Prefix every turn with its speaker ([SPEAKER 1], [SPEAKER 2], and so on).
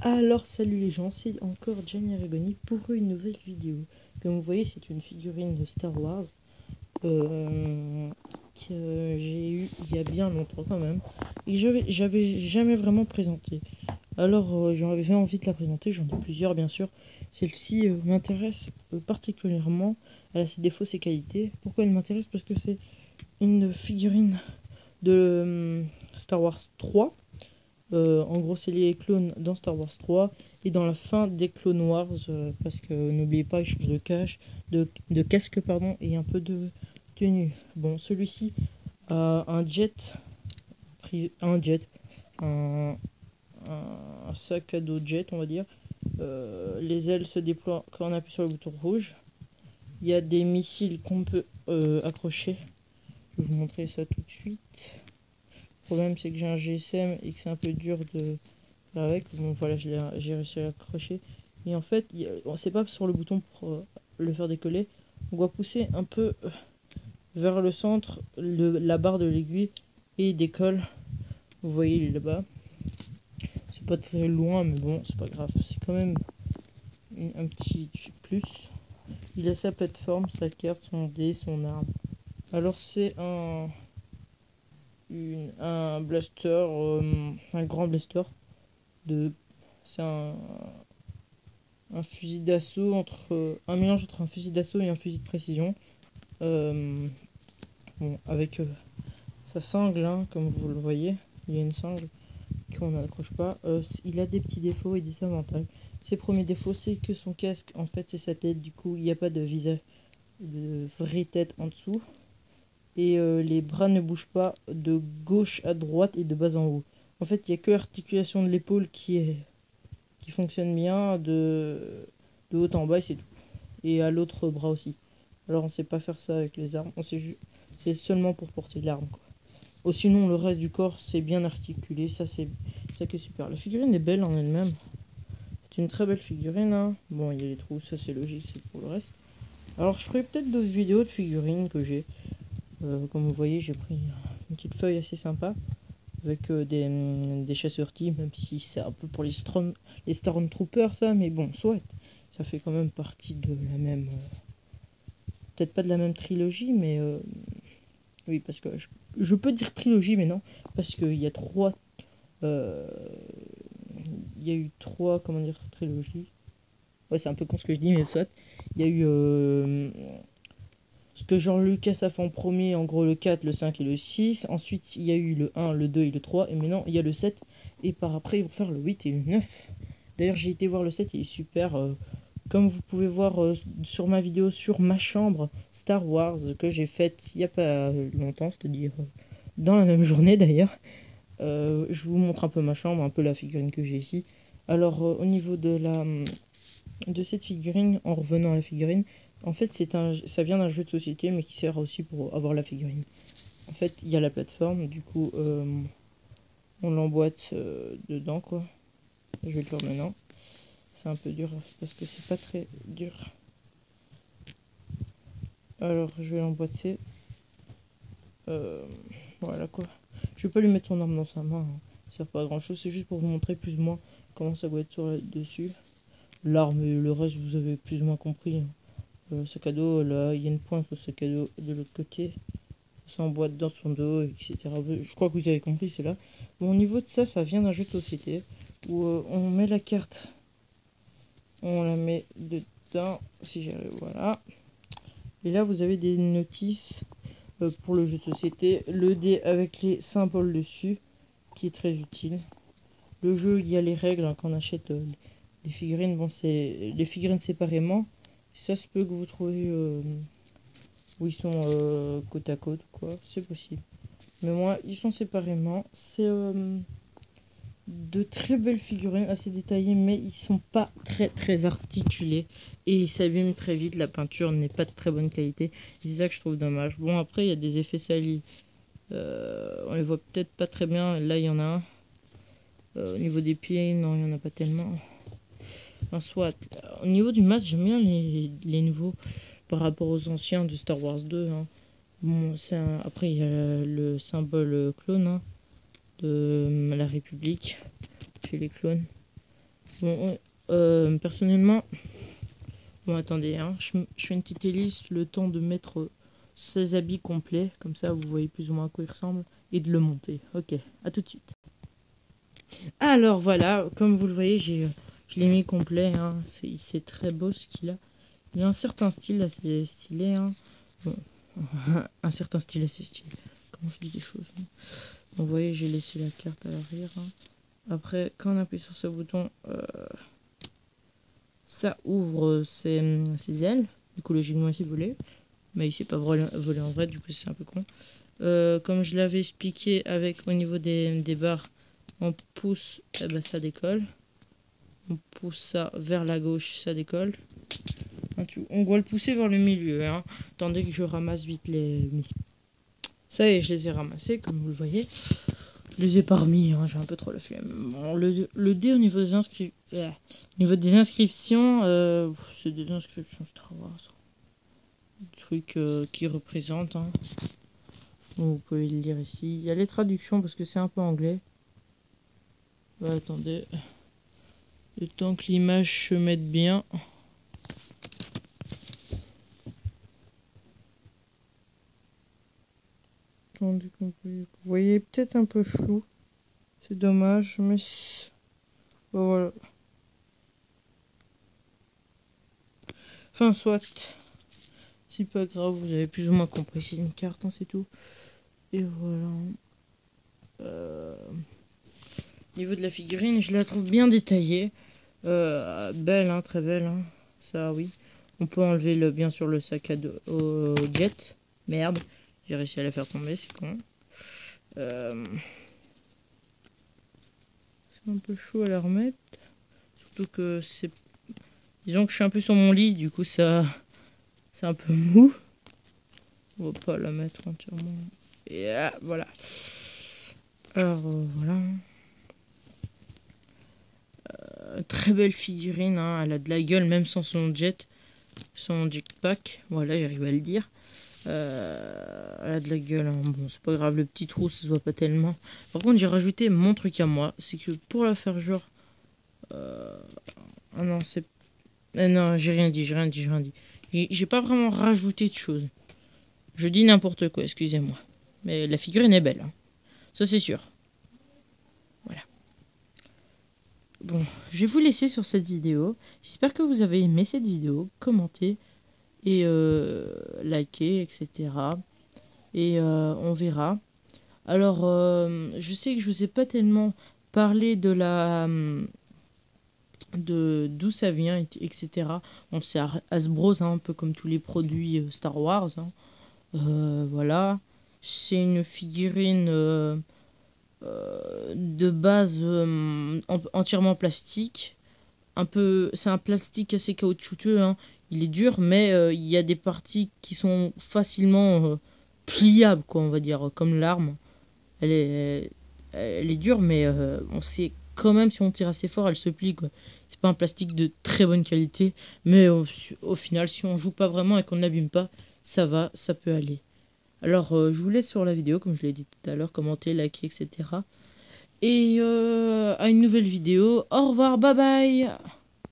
[SPEAKER 1] Alors salut les gens, c'est encore Gianni Arrigoni pour une nouvelle vidéo. Comme vous voyez, c'est une figurine de Star Wars que j'ai eu il y a bien longtemps quand même et j'avais jamais vraiment présenté. Alors j'avais envie de la présenter, j'en ai plusieurs bien sûr. Celle-ci m'intéresse particulièrement. Elle a ses défauts, ses qualités. Pourquoi elle m'intéresse? Parce que c'est une figurine de Star Wars 3. En gros, c'est les clones dans Star Wars 3 et dans la fin des Clone Wars, parce que n'oubliez pas, ils changent de casque pardon, et un peu de tenue. Bon, celui-ci a un jet, un, un sac à dos jet, on va dire. Les ailes se déploient quand on appuie sur le bouton rouge. Il y a des missiles qu'on peut accrocher. Je vais vous montrer ça tout de suite. Le problème, c'est que j'ai un GSM et que c'est un peu dur de faire avec. Bon, voilà, j'ai réussi à l'accrocher. Et en fait, on sait pas sur le bouton pour le faire décoller. On doit pousser un peu vers le centre la barre de l'aiguille et il décolle. Vous voyez, il est là-bas. C'est pas très loin, mais bon, c'est pas grave. C'est quand même un petit plus. Il a sa plateforme, sa carte, son dé, son arme. Alors, c'est un blaster, un grand blaster. C'est un fusil d'assaut un mélange entre un fusil d'assaut et un fusil de précision. Bon, avec sa sangle, hein, comme vous le voyez, il y a une sangle qu'on n'accroche pas. Il a des petits défauts et des avantages. Ses premiers défauts, c'est que son casque, en fait, c'est sa tête. Du coup, il n'y a pas de visage, de vraie tête en dessous. Et les bras ne bougent pas de gauche à droite et de bas en haut. En fait, il n'y a que l'articulation de l'épaule qui fonctionne bien de haut en bas et c'est tout. Et à l'autre bras aussi. Alors on sait pas faire ça avec les armes, c'est seulement pour porter l'arme quoi. Oh, sinon le reste du corps c'est bien articulé, ça c'est ça qui est super. La figurine est belle en elle-même. C'est une très belle figurine hein. Bon, il y a les trous, ça c'est logique, c'est pour le reste. Alors je ferai peut-être d'autres vidéos de figurines que j'ai. Comme vous voyez, j'ai pris une petite feuille assez sympa avec des chasseurs-team, même si c'est un peu pour les Stormtroopers ça, mais bon, soit. Ça fait quand même partie de la même... peut-être pas de la même trilogie, mais... oui, parce que je peux dire trilogie, mais non. Parce qu'il y a trois... euh, il y a eu trois, comment dire, trilogies. Ouais, c'est un peu con ce que je dis, mais soit. Il y a eu... ce que George Lucas a fait en premier, en gros le 4, le 5 et le 6. Ensuite, il y a eu le 1, le 2 et le 3. Et maintenant, il y a le 7. Et par après, ils vont faire le 8 et le 9. D'ailleurs, j'ai été voir le 7, il est super. Comme vous pouvez voir sur ma vidéo sur ma chambre Star Wars que j'ai faite il n'y a pas longtemps, c'est-à-dire dans la même journée d'ailleurs. Je vous montre un peu ma chambre, un peu la figurine que j'ai ici. Alors au niveau de cette figurine, en revenant à la figurine, en fait ça vient d'un jeu de société mais qui sert aussi pour avoir la figurine. En fait il y a la plateforme, du coup on l'emboîte dedans quoi. Je vais le faire maintenant. C'est un peu dur parce que c'est pas très dur. Alors je vais l'emboîter. Voilà quoi. Je vais pas lui mettre son arme dans sa main, hein. Ça sert pas à grand chose, c'est juste pour vous montrer plus ou moins comment ça doit être dessus. L'arme et le reste vous avez plus ou moins compris, hein. Le sac à dos, là il y a une pointe au sac à dos de l'autre côté. Ça s'emboîte dans son dos, etc. Je crois que vous avez compris, c'est là. Bon, au niveau de ça, ça vient d'un jeu de société où on met la carte, on la met dedans, si j'arrive, voilà. Et là vous avez des notices pour le jeu de société, le dé avec les symboles dessus qui est très utile. Le jeu, il y a les règles hein, quand on achète les figurines. Bon, c'est les figurines séparément. Ça se peut que vous trouvez où ils sont côte à côte, quoi. C'est possible. Mais moi, ils sont séparément. C'est de très belles figurines, assez détaillées, mais ils sont pas très articulés et ils s'abîment très vite. La peinture n'est pas de très bonne qualité. C'est ça que je trouve dommage. Bon, après, il y a des effets salis. On les voit peut-être pas très bien. Là, il y en a un. Au niveau des pieds, non, il n'y en a pas tellement. Enfin, soit. Au niveau du masque, j'aime bien les nouveaux par rapport aux anciens de Star Wars 2. Hein. Bon, après, il y a le symbole clone hein, de la République chez les clones. Bon, personnellement, bon attendez, hein, je fais une petite liste, le temps de mettre 16 habits complets, comme ça vous voyez plus ou moins à quoi il ressemble, et de le monter. Ok, à tout de suite. Alors voilà, comme vous le voyez, je l'ai mis complet, hein, c'est très beau ce qu'il a. Il a un certain style assez stylé, hein. Bon, un certain style assez stylé. Comment je dis des choses, hein. Bon, vous voyez, j'ai laissé la carte à l'arrière, hein. Après, quand on appuie sur ce bouton, ça ouvre ses ailes. Du coup, logiquement, il s'est volé. Mais il s'est pas volé en vrai, du coup, c'est un peu con. Comme je l'avais expliqué avec au niveau des barres, on pousse, eh ben, ça décolle. On pousse ça vers la gauche, ça décolle. On doit le pousser vers le milieu, hein. Attendez que je ramasse vite les missiles. Ça y est, je les ai ramassés, comme vous le voyez. Je les ai pas remis, hein, j'ai un peu trop la flemme. Bon, le dé au niveau des inscriptions, c'est des inscriptions Star Wars. Des trucs qui représentent, hein. Bon, vous pouvez le lire ici. Il y a les traductions parce que c'est un peu anglais. Attendez. Le temps que l'image se mette bien. Attendez, vous voyez peut-être un peu flou. C'est dommage, mais bon, voilà. Enfin, soit. C'est pas grave, vous avez plus ou moins compris. C'est une carte, hein, c'est tout. Et voilà. Niveau de la figurine, je la trouve bien détaillée. Belle, hein, très belle. Hein. Ça, oui. On peut enlever bien sûr le sac à dos au jet. Merde, j'ai réussi à la faire tomber, c'est con. C'est un peu chaud à la remettre. Surtout que c'est... Disons que je suis un peu sur mon lit, du coup ça... C'est un peu mou. On va pas la mettre entièrement. Et voilà. Alors voilà. Très belle figurine, hein. Elle a de la gueule même sans son jetpack. Voilà, j'arrive à le dire. Elle a de la gueule, hein. Bon, c'est pas grave, le petit trou ça se voit pas tellement. Par contre, j'ai rajouté mon truc à moi. C'est que pour la faire genre. Ah non, c'est. Non, j'ai rien dit. J'ai pas vraiment rajouté de choses. Je dis n'importe quoi, excusez-moi. Mais la figurine est belle, hein. Ça c'est sûr. Voilà. Bon, je vais vous laisser sur cette vidéo. J'espère que vous avez aimé cette vidéo. Commentez et likez, etc. Et on verra. Alors, je sais que je vous ai pas tellement parlé de d'où ça vient, etc. On sait Hasbro, hein, un peu comme tous les produits Star Wars. Hein. Voilà. C'est une figurine de base entièrement plastique. C'est un plastique assez caoutchouteux. Hein. Il est dur, mais il y a des parties qui sont facilement pliables, quoi, on va dire, comme l'arme. Elle est dure, mais on sait quand même si on tire assez fort, elle se plie, quoi. C'est pas un plastique de très bonne qualité, mais au final, si on joue pas vraiment et qu'on n'abîme pas, ça va, ça peut aller. Alors, je vous laisse sur la vidéo, comme je l'ai dit tout à l'heure, commentez, likez, etc. Et à une nouvelle vidéo. Au revoir, bye bye!